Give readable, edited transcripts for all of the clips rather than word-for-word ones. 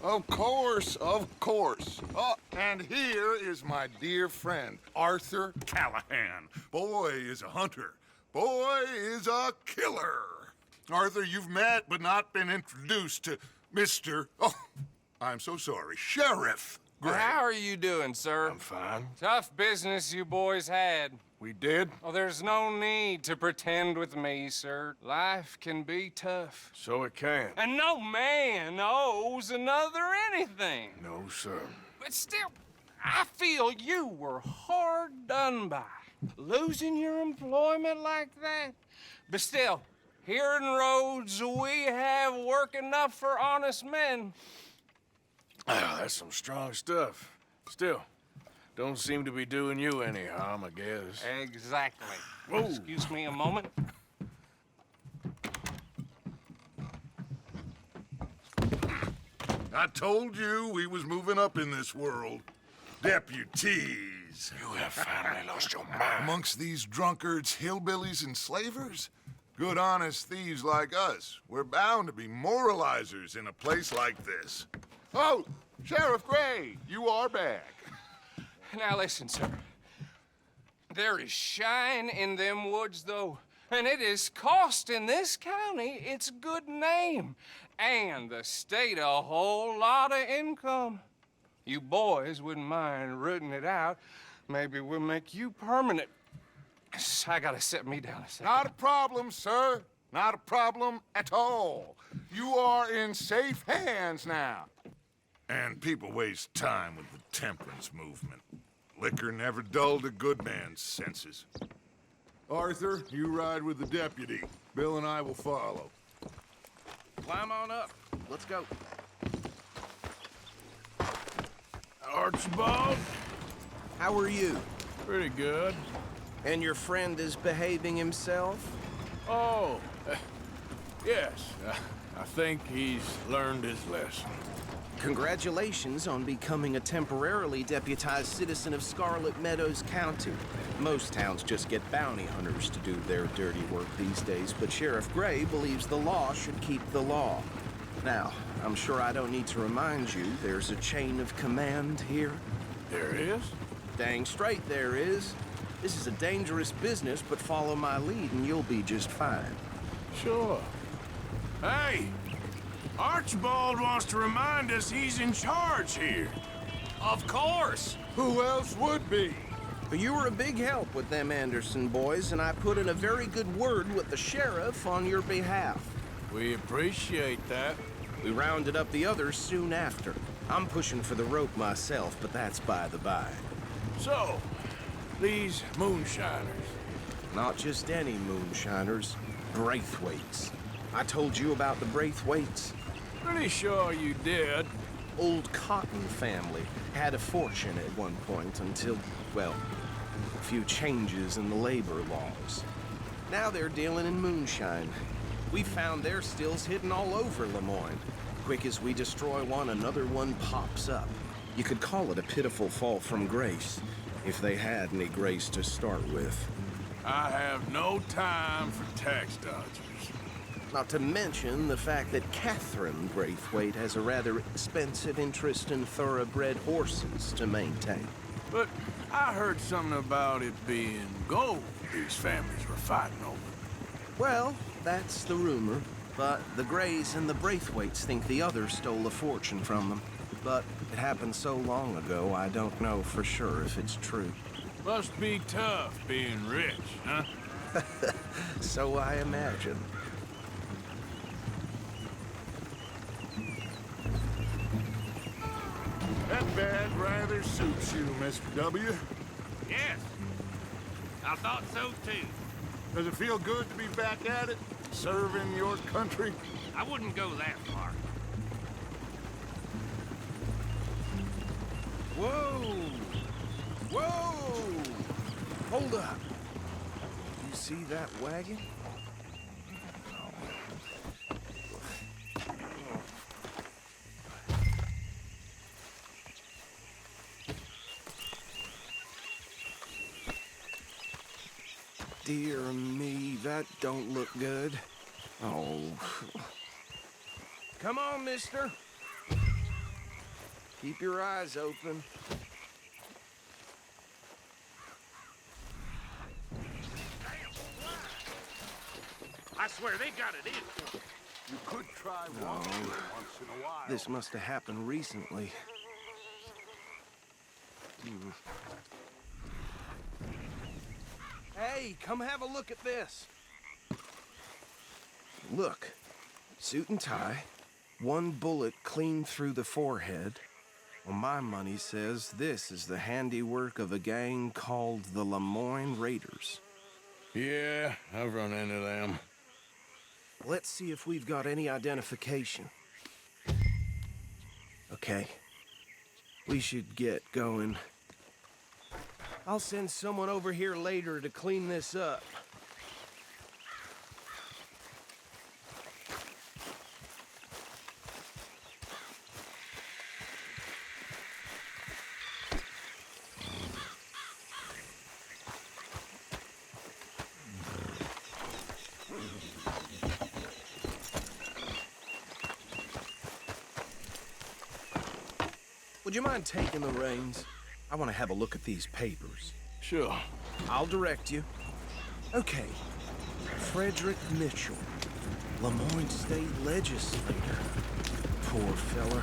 Of course, of course. Oh, and here is my dear friend, Arthur Callahan. Boy is a hunter. Boy is a killer. Arthur, you've met but not been introduced to Mr. Oh, I'm so sorry, Sheriff Gray. How are you doing, sir? I'm fine. Tough business you boys had. We did? Oh, there's no need to pretend with me, sir. Life can be tough. So it can. And no man owes another anything. No, sir. But still, I feel you were hard done by. Losing your employment like that. But still, here in Rhodes, we have work enough for honest men. Ah, that's some strong stuff. Still, don't seem to be doing you any harm, I guess. Exactly. Whoa. Excuse me a moment. I told you we was moving up in this world. Deputies. You have finally lost your mind. Amongst these drunkards, hillbillies, and slavers? Good honest thieves like us. We're bound to be moralizers in a place like this. Oh, Sheriff Gray, you are back. Now listen, sir. There is shine in them woods, though. And it is costing this county its good name. And the state a whole lot of income. You boys wouldn't mind rooting it out. Maybe we'll make you permanent. I gotta set me down a second. Not a problem, sir. Not a problem at all. You are in safe hands now. And people waste time with the temperance movement. Liquor never dulled a good man's senses. Arthur, you ride with the deputy. Bill and I will follow. Climb on up. Let's go. Archibald? How are you? Pretty good. And your friend is behaving himself? Oh, yes. I think he's learned his lesson. Congratulations on becoming a temporarily deputized citizen of Scarlet Meadows County. Most towns just get bounty hunters to do their dirty work these days, but Sheriff Gray believes the law should keep the law. Now, I'm sure I don't need to remind you there's a chain of command here. There is? Dang straight there is. This is a dangerous business, but follow my lead and you'll be just fine. Sure. Hey! Archibald wants to remind us he's in charge here. Of course! Who else would be? But you were a big help with them Anderson boys, and I put in a very good word with the sheriff on your behalf. We appreciate that. We rounded up the others soon after. I'm pushing for the rope myself, but that's by the by. So, these moonshiners. Not just any moonshiners, Braithwaites. I told you about the Braithwaites. Pretty sure you did. Old Cotton family had a fortune at one point until, well, a few changes in the labor laws. Now they're dealing in moonshine. We found their stills hidden all over Lemoyne. Quick as we destroy one, another one pops up. You could call it a pitiful fall from grace, if they had any grace to start with. I have no time for tax dodgers. Not to mention the fact that Catherine Braithwaite has a rather expensive interest in thoroughbred horses to maintain. But I heard something about it being gold these families were fighting over. Well, that's the rumor. But the Grays and the Braithwaites think the others stole a fortune from them. But it happened so long ago, I don't know for sure if it's true. Must be tough being rich, huh? So I imagine. That bad rather suits you, Mr. W. Yes, I thought so too. Does it feel good to be back at it? Serving your country? I wouldn't go that far. Whoa! Whoa! Hold up. You see that wagon? Dear me, that don't look good. Oh. Come on, mister. Keep your eyes open. I swear they got it in. You could try walking once in a while. This must have happened recently. Hey, come have a look at this. Look, suit and tie, one bullet clean through the forehead. Well, my money says this is the handiwork of a gang called the Lemoyne Raiders. Yeah, I've run into them. Let's see if we've got any identification. Okay. We should get going. I'll send someone over here later to clean this up. Would you mind taking the reins? I want to have a look at these papers. Sure. I'll direct you. Okay. Frederick Mitchell, Lemoyne State Legislator. Poor feller.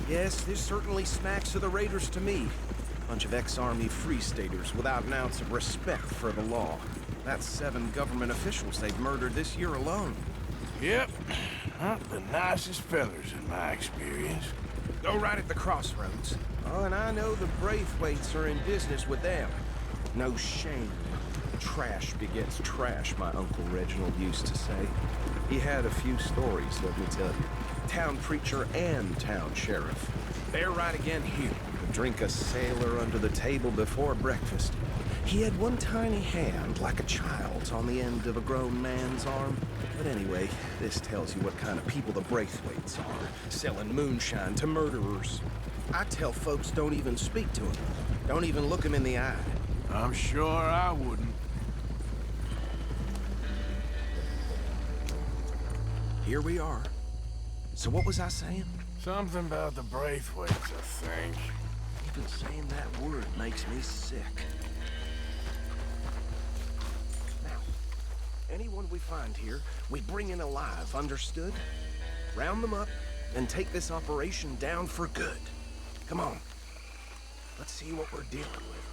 Yes, this certainly smacks of the Raiders to me. Bunch of ex-Army Free Staters without an ounce of respect for the law. That's 7 government officials they've murdered this year alone. Yep. Not the nicest fellers in my experience. Go right at the crossroads. Oh, and I know the Braithwaites are in business with them. No shame. Trash begets trash, my Uncle Reginald used to say. He had a few stories, let me tell you. Town preacher and town sheriff. They're right again here. Drink a sailor under the table before breakfast. He had one tiny hand, like a child's, on the end of a grown man's arm. But anyway, this tells you what kind of people the Braithwaites are, selling moonshine to murderers. I tell folks don't even speak to them. Don't even look them in the eye. I'm sure I wouldn't. Here we are. So what was I saying? Something about the Braithwaites, I think. Even saying that word makes me sick. Now, anyone we find here, we bring in alive, understood? Round them up, and take this operation down for good. Come on. Let's see what we're dealing with.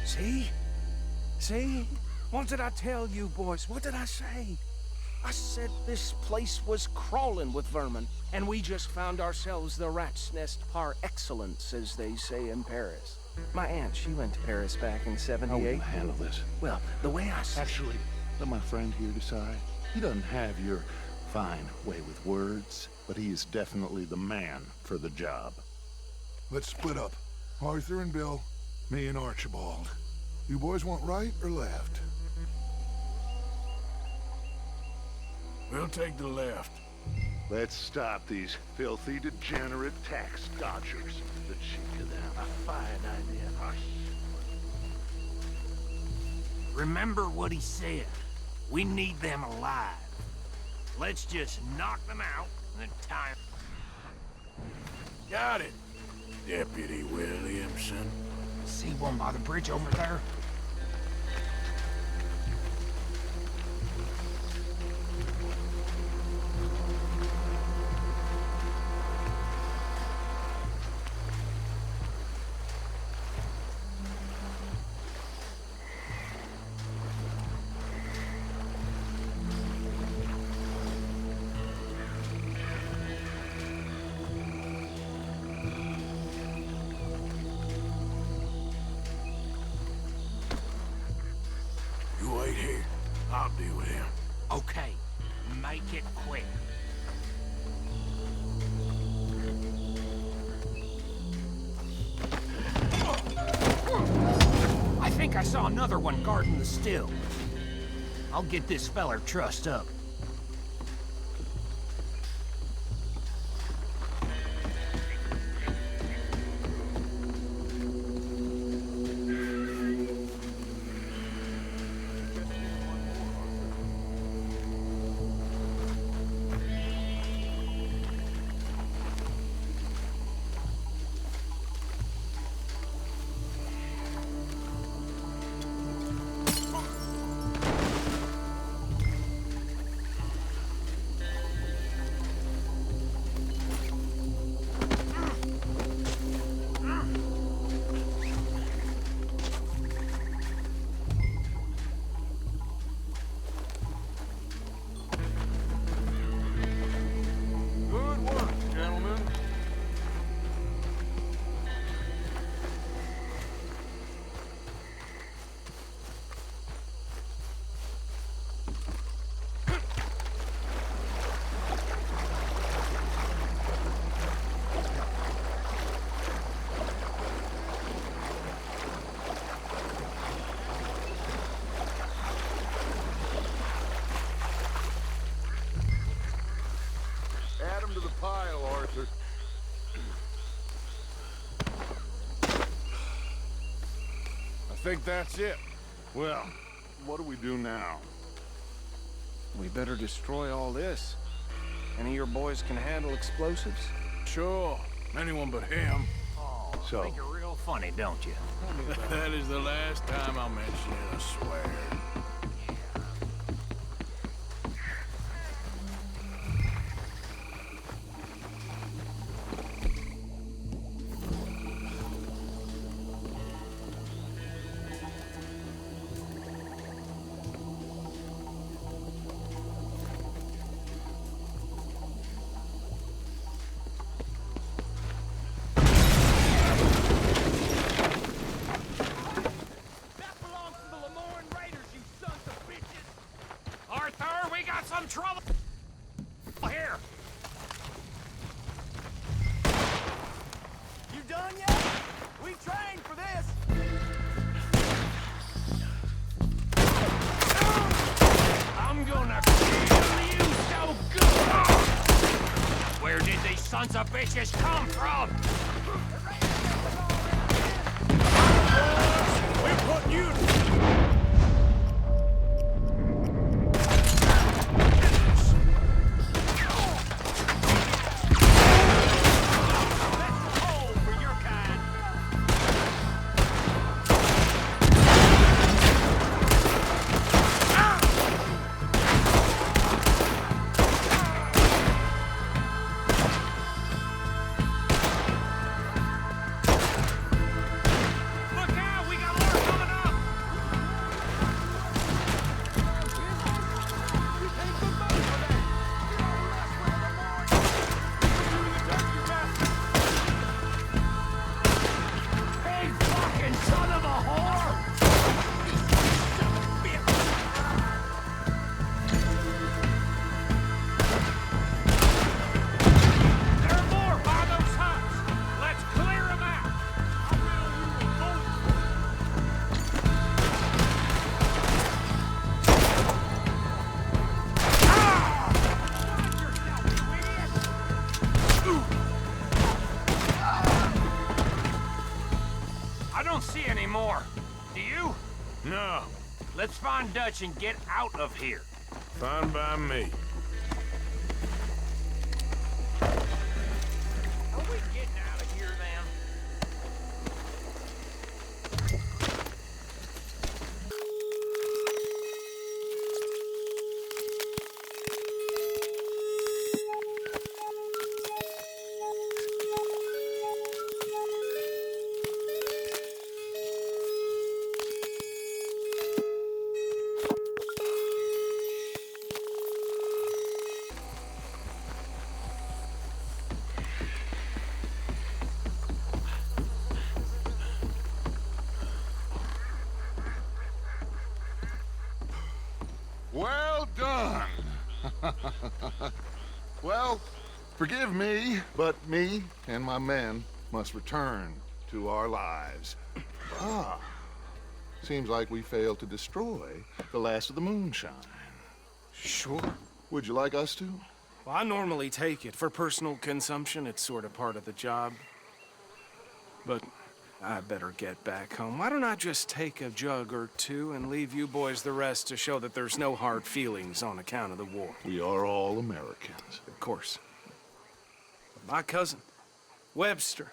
See? See? What did I tell you, boys? What did I say? I said this place was crawling with vermin, and we just found ourselves the rat's nest par excellence, as they say in Paris. My aunt, she went to Paris back in How '78. will I handle this? Well, the way I see Actually, let my friend here decide. He doesn't have your fine way with words, but he is definitely the man for the job. Let's split up. Arthur and Bill, me and Archibald. You boys want right or left? We'll take the left. Let's stop these filthy, degenerate tax dodgers. The cheek of them. A fine idea. Remember what he said. We need them alive. Let's just knock them out and then tie 'em. Got it, Deputy Williamson. See one by the bridge over there? You wait here. I'll deal with him. Okay, make it quick. I think I saw another one guarding the still. I'll get this feller trussed up. think that's it. Well, what do we do now? We better destroy all this. Any of your boys can handle explosives? Sure. Anyone but him. Oh, So- think you're real funny, don't you? That is the last time I'll mention it, I swear. Arthur, we got some trouble here. You done yet? We trained for this. I'm gonna kill you so good! Where did these sons of bitches come from? We're putting you... Look out, we got more coming up! Hey, fucking son of a whore! There are more by those huts! Let's clear them out! I don't see any more. Do you? No. Let's find Dutch and get out of here. Fine by me. Are we getting out of here then? Well done. Well, forgive me, but me and my men must return to our lives. Seems like we failed to destroy the last of the moonshine. Sure. Would you like us to? Well, I normally take it. For personal consumption, it's sort of part of the job. But I better get back home. Why don't I just take a jug or two and leave you boys the rest to show that there's no hard feelings on account of the war? We are all Americans. Of course. My cousin, Webster,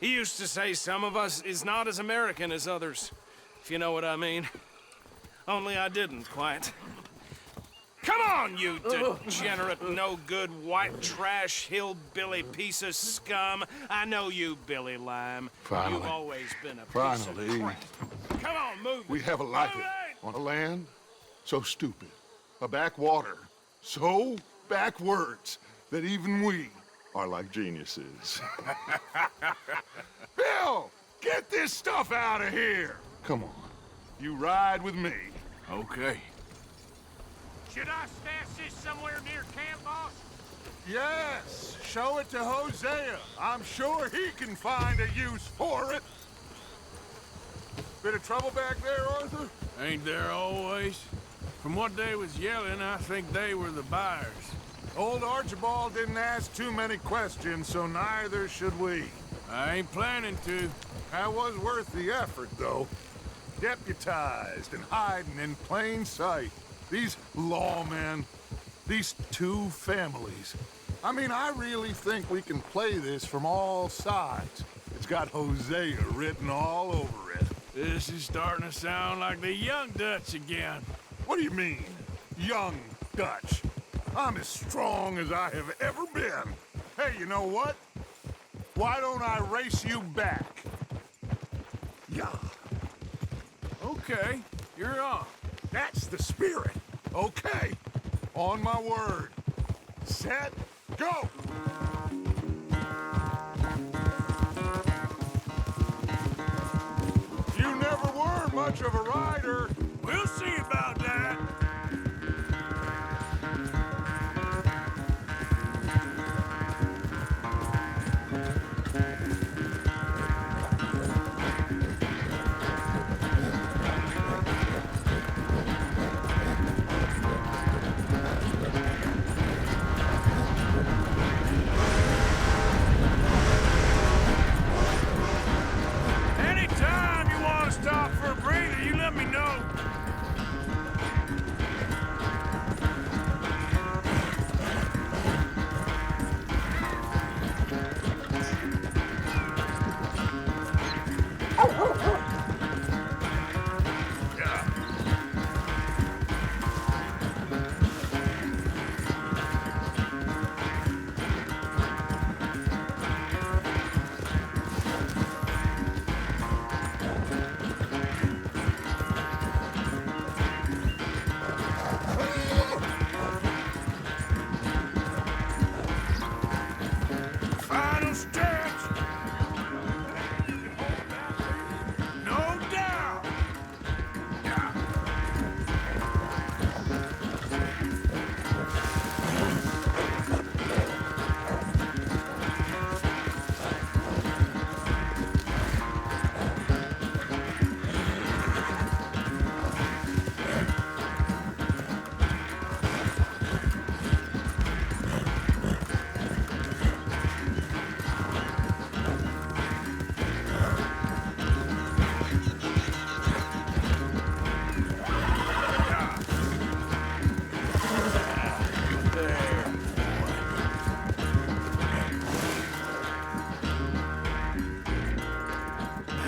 he used to say some of us is not as American as others, if you know what I mean. Only I didn't quite. Come on, you degenerate, no-good, white trash, hillbilly piece of scum. I know you, Billy Lime. Finally. You've always been a piece Finally. of crap. Come on, move We it. have a life Move it! on a land so stupid, a backwater so backwards that even we are like geniuses. Bill, get this stuff out of here. Come on. You ride with me. Okay. Should I stash this somewhere near camp, boss? Yes, show it to Hosea. I'm sure he can find a use for it. Bit of trouble back there, Arthur? Ain't there always? From what they was yelling, I think they were the buyers. Old Archibald didn't ask too many questions, so neither should we. I ain't planning to. That was worth the effort, though. deputized and hiding in plain sight. These lawmen, these two families. I mean, I really think we can play this from all sides. It's got Hosea written all over it. This is starting to sound like the young Dutch again. What do you mean, young Dutch? I'm as strong as I have ever been. Hey, you know what? Why don't I race you back? Yeah. Okay, you're on. That's the spirit. Okay. On my word. Set, go! You never were much of a rider. We'll see about that. Anytime you want to stop for a breather, you let me know. Final stretch. No doubt.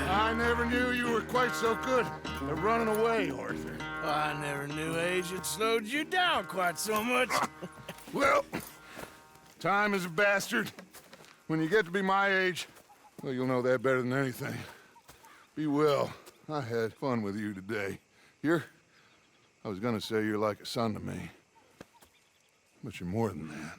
I never knew you were quite so good at running away, Arthur. I never knew age had slowed you down quite so much. Well, time is a bastard. When you get to be my age, well, you'll know that better than anything. Be well. I had fun with you today. I was gonna say you're like a son to me. But you're more than that.